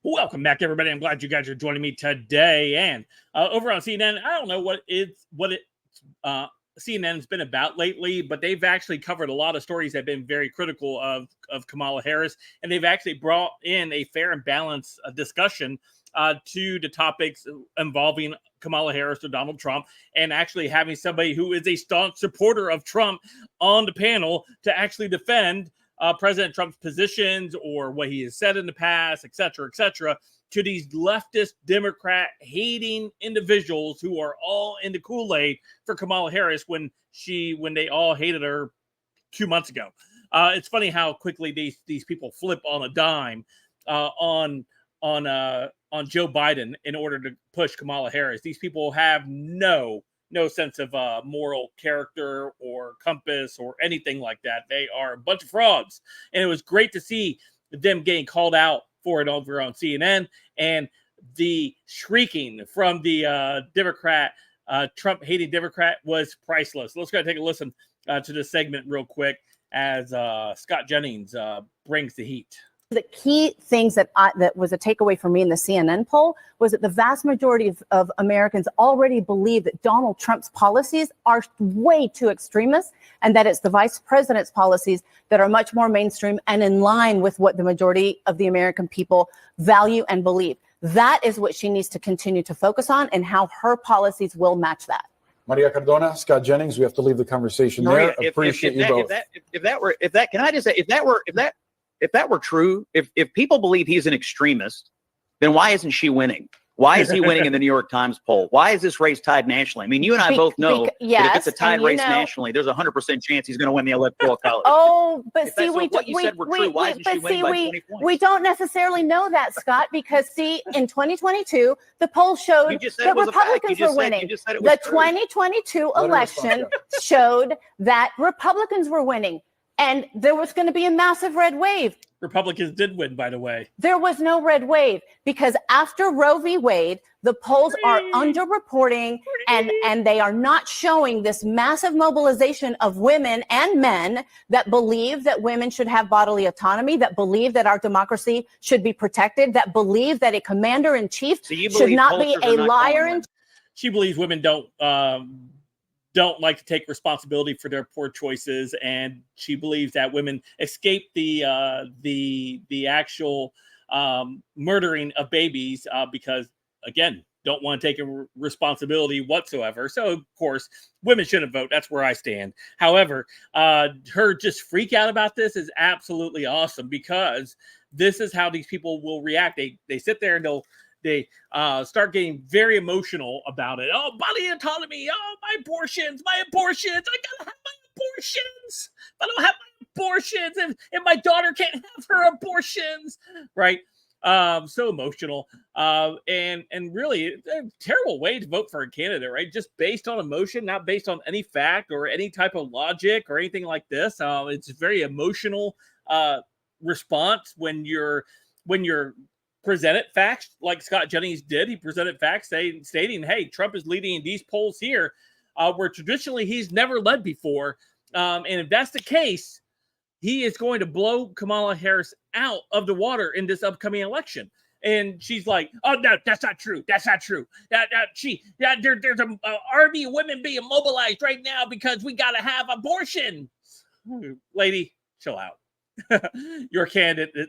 Welcome back, everybody. I'm glad you guys are joining me today. And over on CNN, I don't know what CNN's been about lately, but they've actually covered a lot of stories that have been very critical of Kamala Harris, and they've actually brought in a fair and balanced discussion to the topics involving Kamala Harris or Donald Trump, and actually having somebody who is a staunch supporter of Trump on the panel to actually defend President Trump's positions or what he has said in the past, et cetera, to these leftist Democrat hating individuals who are all in the Kool-Aid for Kamala Harris when they all hated her 2 months ago. It's funny how quickly these people flip on a dime on Joe Biden in order to push Kamala Harris. These people have no sense of moral character or compass or anything like that. They are a bunch of frauds. And it was great to see them getting called out for it over on CNN, and the shrieking from the Democrat, Trump-hating Democrat, was priceless. Let's go take a listen to this segment real quick as Scott Jennings brings the heat. The key things that was a takeaway for me in the CNN poll was that the vast majority of Americans already believe that Donald Trump's policies are way too extremist, and that it's the vice president's policies that are much more mainstream and in line with what the majority of the American people value and believe. That is what she needs to continue to focus on, and how her policies will match that. Maria Cardona, Scott Jennings, we have to leave the conversation there. Appreciate you both. If that were true, if people believe he's an extremist, then why isn't she winning? Why is he winning in the New York Times poll? Why is this race tied nationally? I mean, you and I both know that if it's a tied race nationally, there's a 100% chance he's going to win the Electoral College. Oh, but see, we don't necessarily know that, Scott, because see, in 2022, the poll showed that Republicans were winning. The 2022 election showed that Republicans were winning. And there was going to be a massive red wave. Republicans did win, by the way. There was no red wave because after Roe v. Wade, the polls are underreporting and they are not showing this massive mobilization of women and men that believe that women should have bodily autonomy, that believe that our democracy should be protected, that believe that a commander-in-chief should not be a liar. She believes women don't like to take responsibility for their poor choices, and she believes that women escape the actual murdering of babies because, again, don't want to take a responsibility whatsoever. So, of course, women shouldn't vote. That's where I stand. However, her just freak out about this is absolutely awesome, because this is how these people will react. They sit there and they start getting very emotional about it. Oh, body autonomy. Oh, my abortions. I gotta have my abortions. If I don't have my abortions, and my daughter can't have her abortions, right? So emotional. And really a terrible way to vote for a candidate, right? Just based on emotion, not based on any fact or any type of logic or anything like this. It's a very emotional response when you're presented facts like Scott Jennings did. He presented facts stating, hey, Trump is leading in these polls here where traditionally he's never led before. And if that's the case, he is going to blow Kamala Harris out of the water in this upcoming election. And she's like, oh, no, that's not true. There's an army of women being mobilized right now because we got to have abortion. Lady, chill out. Your candidate is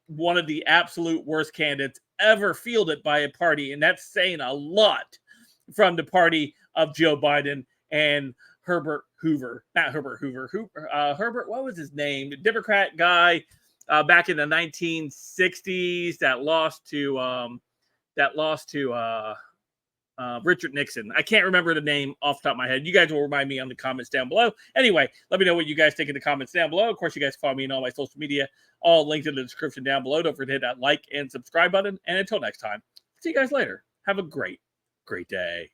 one of the absolute worst candidates ever fielded by a party, and that's saying a lot from the party of Joe Biden and Herbert Hoover. Not Herbert Hoover. Herbert, what was his name? The Democrat guy back in the 1960s that lost to Richard Nixon. I can't remember the name off the top of my head. You guys will remind me on the comments down below. Anyway, let me know what you guys think in the comments down below. Of course, you guys follow me on all my social media. All linked in the description down below. Don't forget to hit that like and subscribe button. And until next time, see you guys later. Have a great day.